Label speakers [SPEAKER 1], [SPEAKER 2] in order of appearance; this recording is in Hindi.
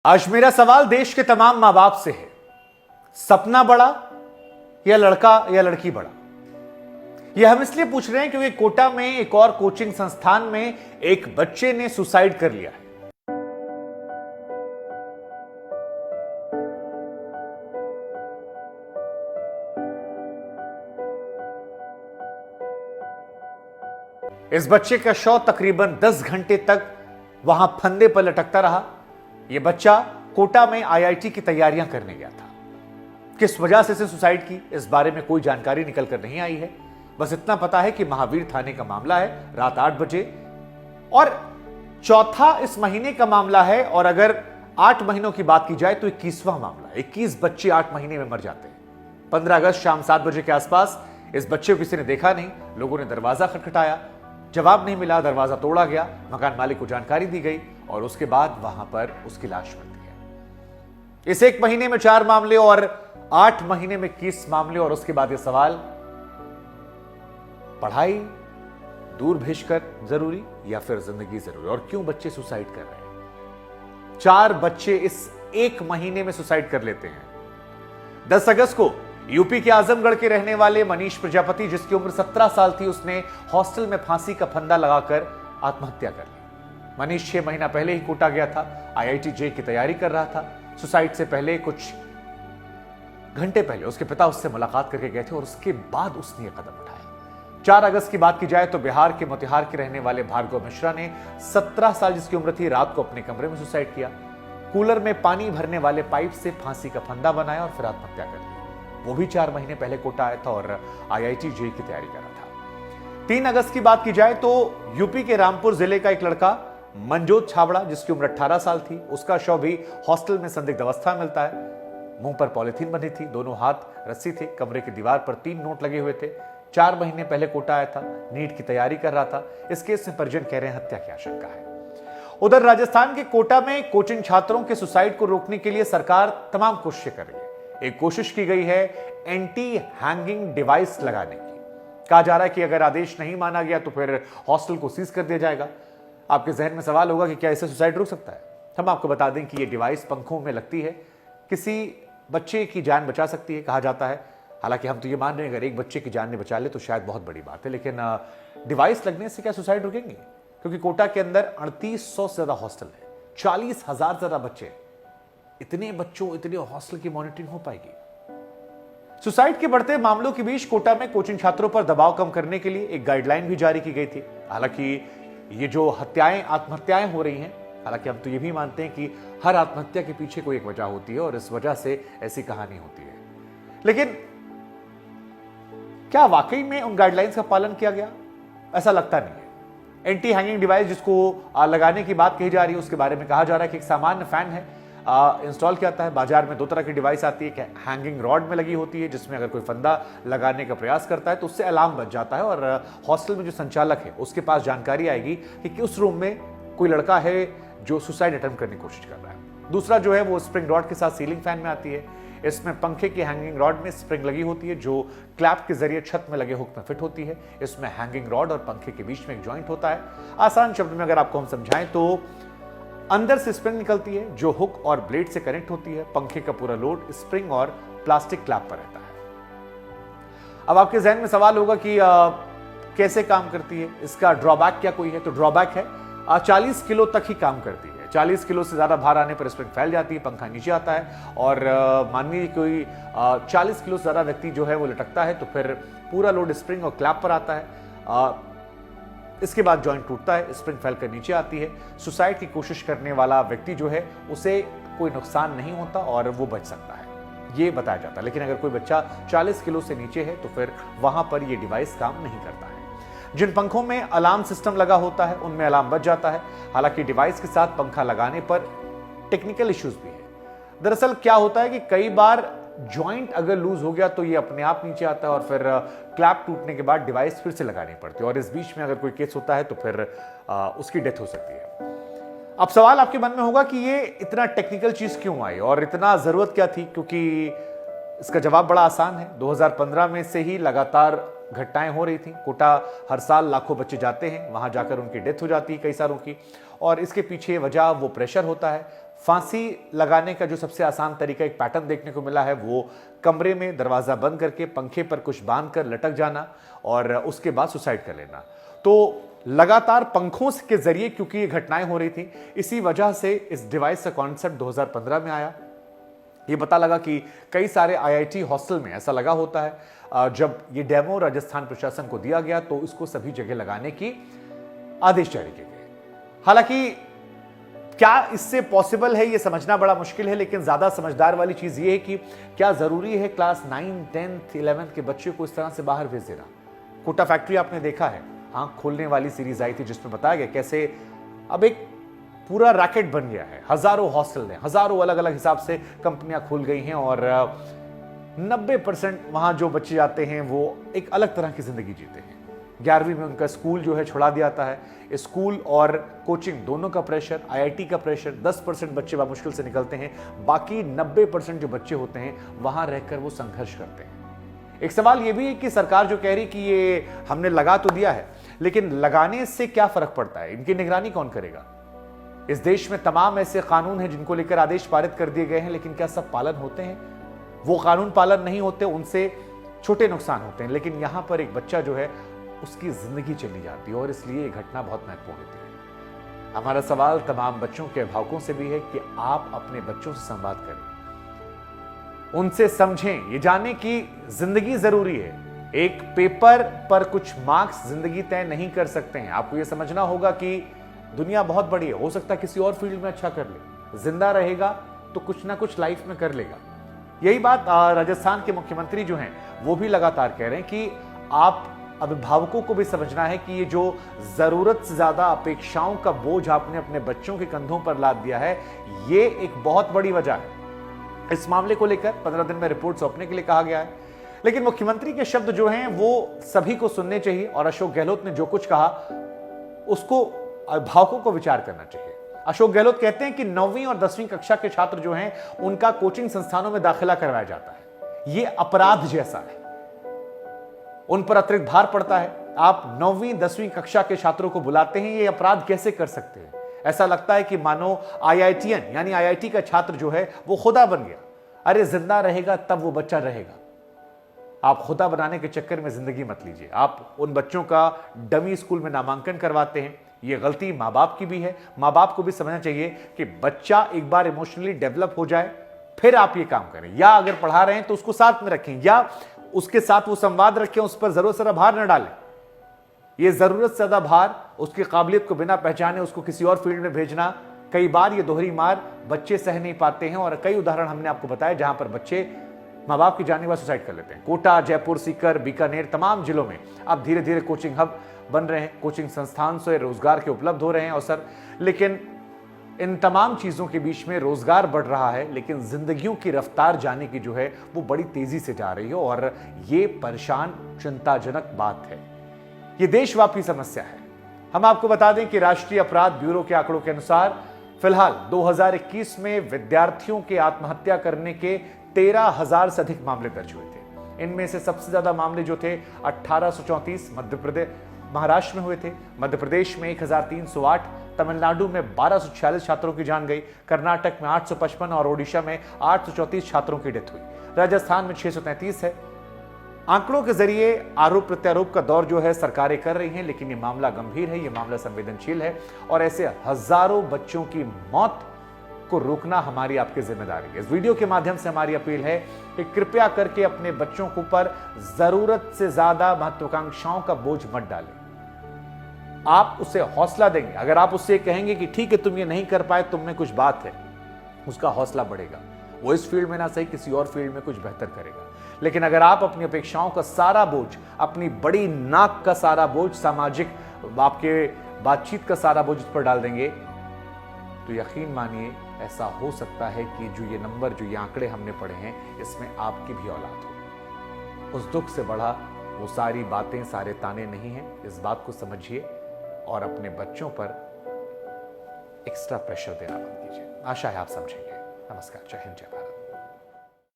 [SPEAKER 1] आज मेरा सवाल देश के तमाम मां बाप से है। सपना बड़ा या लड़का या लड़की बड़ा? यह हम इसलिए पूछ रहे हैं क्योंकि कोटा में एक और कोचिंग संस्थान में एक बच्चे ने सुसाइड कर लिया है। इस बच्चे का शव तकरीबन 10 घंटे तक वहां फंदे पर लटकता रहा। यह बच्चा कोटा में आईआईटी की तैयारियां करने गया था। किस वजह से इसे सुसाइड की, इस बारे में कोई जानकारी निकल कर नहीं आई है। बस इतना पता है कि महावीर थाने का मामला है, रात 8 बजे, और चौथा इस महीने का मामला है। और अगर 8 महीनों की बात की जाए तो 21वां मामला। 21 बच्चे 8 महीने में मर जाते हैं। 15 अगस्त शाम 7 बजे के आसपास इस बच्चे को किसी ने देखा नहीं। लोगों ने दरवाजा खटखटाया, जवाब नहीं मिला, दरवाजा तोड़ा गया, मकान मालिक को जानकारी दी गई और उसके बाद वहां पर उसकी लाश मिलती है। इस 1 महीने में 4 मामले और 8 महीने में 21 मामले। और उसके बाद यह सवाल, पढ़ाई दूर भेजकर जरूरी या फिर जिंदगी जरूरी? और क्यों बच्चे सुसाइड कर रहे हैं? 4 बच्चे इस 1 महीने में सुसाइड कर लेते हैं। 10 अगस्त को यूपी के आजमगढ़ के रहने वाले मनीष प्रजापति, जिसकी उम्र 17 साल थी, उसने हॉस्टल में फांसी का फंदा लगाकर आत्महत्या कर ली। मनीष 6 महीना पहले ही कोटा गया था, आईआईटी जेई की तैयारी कर रहा था। सुसाइड से पहले कुछ घंटे पहले उसके पिता उससे मुलाकात करके गए थे और उसके बाद उसने यह कदम उठाया। 4 अगस्त की बात की जाए तो बिहार के मोतिहार के रहने वाले भार्गव मिश्रा ने 17 साल जिसकी उम्र थी, रात को अपने कमरे में सुसाइड किया। कूलर में पानी भरने वाले पाइप से फांसी का फंदा बनाया और फिर आत्महत्या कर ली। वो भी 4 महीने पहले कोटा आया था और आईआईटी जेई की तैयारी कर रहा था। 3 अगस्त की बात की जाए तो यूपी के रामपुर जिले का एक लड़का मनजोत छाबड़ा, जिसकी उम्र 18 साल थी, उसका शव भी हॉस्टल में संदिग्ध अवस्था में मिलता है। मुंह पर पॉलिथीन बंधी थी, दोनों हाथ रस्सी थे, कमरे की दीवार पर 3 नोट लगे हुए थे। 4 महीने पहले कोटा आया था, नीट की तैयारी कर रहा था। इस केस में परिजन कह रहे हैं हत्या की आशंका है। उधर राजस्थान के कोटा में कोचिंग छात्रों के सुसाइड को रोकने के लिए सरकार तमाम कोशिशें कर रही है। एक कोशिश की गई है एंटी हैंगिंग डिवाइस लगाने की। कहा जा रहा है कि अगर आदेश नहीं माना गया तो फिर हॉस्टल को सीज कर दिया जाएगा। आपके जहन में सवाल होगा कि क्या इससे सुसाइड रुक सकता है? हम आपको बता दें कि यह डिवाइस पंखों में लगती है, किसी बच्चे की जान बचा सकती है, कहा जाता है। हालांकि हम तो ये मान रहे हैं अगर एक बच्चे की जान ने बचा ले तो शायद बहुत बड़ी बात है, लेकिन डिवाइस लगने से क्या सुसाइड रुकेंगे? क्योंकि कोटा के अंदर 3800 से ज्यादा हॉस्टल है, 40,000 से ज्यादा बच्चे। इतने बच्चों, इतने हॉस्टल की मॉनिटरिंग हो पाएगी? सुसाइड के बढ़ते मामलों के बीच कोटा में कोचिंग छात्रों पर दबाव कम करने के लिए एक गाइडलाइन भी जारी की गई थी। हालांकि ये जो आत्महत्याएं हो रही हैं, हालांकि हम तो ये भी मानते हैं कि हर आत्महत्या के पीछे कोई एक वजह होती है और इस वजह से ऐसी कहानी होती है, लेकिन क्या वाकई में उन गाइडलाइंस का पालन किया गया? ऐसा लगता नहीं है। एंटी हैंगिंग डिवाइस जिसको लगाने की बात कही जा रही है, उसके बारे में कहा जा रहा है कि एक सामान्य फैन है, इंस्टॉल किया जाता है। बाजार में 2 तरह की डिवाइस आती है, एक हैंगिंग रॉड में लगी होती है, जिसमें अगर कोई फंदा लगाने का प्रयास करता है तो उससे अलार्म बज जाता है और हॉस्टल में जो संचालक है उसके पास जानकारी आएगी कि उस रूम में कोई लड़का है जो सुसाइड अटेम्प्ट करने की कोशिश कर रहा है। दूसरा जो है वो स्प्रिंग रॉड के साथ सीलिंग फैन में आती है। इसमें पंखे की हैंगिंग रॉड में स्प्रिंग लगी होती है जो क्लैप के जरिए छत में लगे हुक में फिट होती है। इसमें हैंगिंग रॉड और पंखे के बीच में एक जॉइंट होता है। आसान शब्द में अगर आपको हम समझाएं तो अंदर से स्प्रिंग निकलती है जो हुक और ब्लेड से कनेक्ट होती है। पंखे का पूरा लोड स्प्रिंग और प्लास्टिक क्लैप पर रहता है। अब आपके जहन में सवाल होगा कि कैसे काम करती है, इसका ड्रॉबैक क्या कोई है? तो ड्रॉबैक है 40 किलो तक ही काम करती है। 40 किलो से ज्यादा भार आने पर स्प्रिंग फैल जाती है, पंखा नीचे आता है और मानिए कोई 40 किलो से ज्यादा व्यक्ति जो है वो लटकता है तो फिर पूरा लोड स्प्रिंग और क्लैप पर आता है। इसके बाद जॉइंट टूटता है, स्प्रिंग फैल कर नीचे आती है। सुसाइड की कोशिश करने वाला व्यक्ति जो है उसे कोई नुकसान नहीं होता और वो बच सकता है, ये बताया जाता है। लेकिन अगर कोई बच्चा 40 किलो से नीचे है तो फिर वहां पर ये डिवाइस काम नहीं करता है। जिन पंखों में अलार्म सिस्टम लगा होता है उनमें अलार्म बज जाता है। हालांकि डिवाइस के साथ पंखा लगाने पर टेक्निकल इश्यूज भी है। दरअसल क्या होता है कि कई बार जॉइंट अगर लूज हो गया तो ये अपने आप नीचे आता है और फिर क्लैप टूटने के बाद डिवाइस फिर से लगानी पड़ती है और इस बीच में अगर कोई केस होता है तो फिर उसकी डेथ हो सकती है। अब सवाल आपके मन में होगा कि ये इतना टेक्निकल चीज क्यों आई और इतना जरूरत क्या थी? क्योंकि इसका जवाब बड़ा आसान है। 2015 में से ही लगातार घटनाएं हो रही थी। कोटा हर साल लाखों बच्चे जाते हैं, वहां जाकर उनकी डेथ हो जाती है कई सालों की, और इसके पीछे वजह वो प्रेशर होता है, फांसी लगाने का जो सबसे आसान तरीका एक पैटर्न देखने को मिला है वो कमरे में दरवाजा बंद करके पंखे पर कुछ बांधकर लटक जाना और उसके बाद सुसाइड कर लेना। तो लगातार पंखों के जरिए क्योंकि ये घटनाएं हो रही थी, इसी वजह से इस डिवाइस का कॉन्सेप्ट 2015 में आया। ये पता लगा कि कई सारे आईआईटी हॉस्टल में ऐसा लगा होता है। जब ये डेमो राजस्थान प्रशासन को दिया गया तो इसको सभी जगह लगाने की आदेश जारी किए गए। हालांकि क्या इससे पॉसिबल है ये समझना बड़ा मुश्किल है, लेकिन ज्यादा समझदार वाली चीज ये है कि क्या जरूरी है क्लास 9, 10, 11 के बच्चे को इस तरह से बाहर भेज देना। कोटा फैक्ट्री आपने देखा है, आंख खोलने वाली सीरीज आई थी जिसमें बताया गया कैसे अब एक पूरा रैकेट बन गया है। हजारों हॉस्टल हैं, हजारों अलग अलग हिसाब से कंपनियां खुल गई हैं और 90% वहां जो बच्चे जाते हैं वो एक अलग तरह की जिंदगी जीते हैं। 11वीं में उनका स्कूल जो है छुड़ा दिया जाता है। स्कूल और कोचिंग दोनों का प्रेशर, आईआईटी का प्रेशर, 10% बच्चे मुश्किल से निकलते हैं, बाकी 90% जो बच्चे होते हैं वहां रहकर वो संघर्ष करते हैं। एक सवाल ये भी है कि सरकार जो कह रही कि ये हमने लगा तो दिया है, लेकिन लगाने से क्या फर्क पड़ता है, इनकी निगरानी कौन करेगा। इस देश में तमाम ऐसे कानून हैं जिनको लेकर आदेश पारित कर दिए गए हैं, लेकिन क्या सब पालन होते हैं। वो कानून पालन नहीं होते, उनसे छोटे नुकसान होते हैं, लेकिन यहां पर एक बच्चा जो है उसकी जिंदगी चली जाती है और इसलिए ये घटना बहुत महत्वपूर्ण होती है। हमारा सवाल तमाम बच्चों के अभिभावकों से भी है कि आप अपने बच्चों से संवाद करें, उनसे समझें, ये जाने की जिंदगी जरूरी है। एक पेपर पर कुछ मार्क्स जिंदगी तय नहीं कर सकते हैं। आपको यह समझना होगा कि दुनिया बहुत बड़ी है, हो सकता है किसी और फील्ड में अच्छा कर ले, जिंदा रहेगा तो कुछ ना कुछ लाइफ में कर लेगा। यही बात राजस्थान के मुख्यमंत्री जो हैं वो भी लगातार कह रहे हैं कि आप अभिभावकों को भी समझना है कि ये जो जरूरत से ज्यादा अपेक्षाओं का बोझ आपने अपने बच्चों के कंधों पर लाद दिया है, ये एक बहुत बड़ी वजह है। इस मामले को लेकर 15 दिन में रिपोर्ट सौंपने के लिए कहा गया है, लेकिन मुख्यमंत्री के शब्द जो हैं वो सभी को सुनने चाहिए और अशोक गहलोत ने जो कुछ कहा उसको अभिभावकों को विचार करना चाहिए। अशोक गहलोत कहते हैं कि 9वीं और 10वीं कक्षा के छात्र जो हैं उनका कोचिंग संस्थानों में दाखिला करवाया जाता है। यह अपराध जैसा है, उन पर अतिरिक्त भार पड़ता है। आप 9वीं 10वीं कक्षा के छात्रों को बुलाते हैं, ये अपराध कैसे कर सकते हैं। ऐसा लगता है कि मानो आईआईटीएन यानी आईआईटी का छात्र जो है वो खुदा बन गया। अरे जिंदा रहेगा तब वो बच्चा रहेगा। आप खुदा बनाने के चक्कर में जिंदगी मत लीजिए। आप उन बच्चों का डमी स्कूल में नामांकन करवाते हैं, ये गलती माँ बाप की भी है। माँ बाप को भी समझना चाहिए कि बच्चा एक बार इमोशनली डेवलप हो जाए फिर आप ये काम करें, या अगर पढ़ा रहे हैं तो उसको साथ में रखें या उसके साथ वो संवाद रखें, उस पर जरूरत से ज्यादा भार न डालें। ये जरूरत से ज्यादा भार, उसकी काबिलियत को बिना पहचाने उसको किसी और फील्ड में भेजना, कई बार ये दोहरी मार बच्चे सह नहीं पाते हैं और कई उदाहरण हमने आपको बताया जहां पर बच्चे माँ बाप की जाने के बाद सुसाइड कर लेते हैं। कोटा, जयपुर, सीकर, बीकानेर, तमाम जिलों में अब धीरे धीरे कोचिंग हब बन रहे हैं, कोचिंग संस्थान से रोजगार के उपलब्ध हो रहे हैं अवसर। लेकिन इन तमाम चीजों के बीच में रोजगार बढ़ रहा है, लेकिन जिंदगियों की रफ्तार जाने की जो है वो बड़ी तेजी से जा रही है और ये परेशान, चिंताजनक बात है। ये देशव्यापी समस्या है। हम आपको बता दें कि राष्ट्रीय अपराध ब्यूरो के आंकड़ों के अनुसार फिलहाल 2021 में विद्यार्थियों के आत्महत्या करने के 13,000 से अधिक मामले दर्ज हुए थे। इनमें से सबसे ज्यादा मामले जो थे 1834 महाराष्ट्र में हुए थे, मध्य प्रदेश में 1308, तमिलनाडु में 1246 छात्रों की जान गई, कर्नाटक में 855 और ओडिशा में 834 छात्रों की डेथ हुई, राजस्थान में 633 है। आंकड़ों के जरिए आरोप प्रत्यारोप का दौर जो है सरकारें कर रही हैं, लेकिन ये मामला गंभीर है, ये मामला संवेदनशील है और ऐसे हजारों बच्चों की मौत को रोकना हमारी आपकी जिम्मेदारी है। इस वीडियो के माध्यम से हमारी अपील है कि कृपया करके अपने बच्चों के ऊपर जरूरत से ज्यादा महत्वाकांक्षाओं का बोझ मत डालें। आप उसे हौसला देंगे, अगर आप उससे कहेंगे कि ठीक है तुम ये नहीं कर पाए, तुम में कुछ बात है, उसका हौसला बढ़ेगा। वो इस फील्ड में ना सही किसी और फील्ड में कुछ बेहतर करेगा। लेकिन अगर आप अपनी अपेक्षाओं का सारा बोझ, अपनी बड़ी नाक का सारा बोझ, सामाजिक आपके बातचीत का सारा बोझ उस पर डाल देंगे, तो यकीन मानिए ऐसा हो सकता है कि जो ये नंबर, जो ये आंकड़े हमने पढ़े हैं, इसमें आपकी भी औलाद हो। उस दुख से बढ़ा वो सारी बातें, सारे ताने नहीं हैं। इस बात को समझिए और अपने बच्चों पर एक्स्ट्रा प्रेशर देना बंद कीजिए। आशा है आप समझेंगे। नमस्कार, जय हिंद, जय भारत।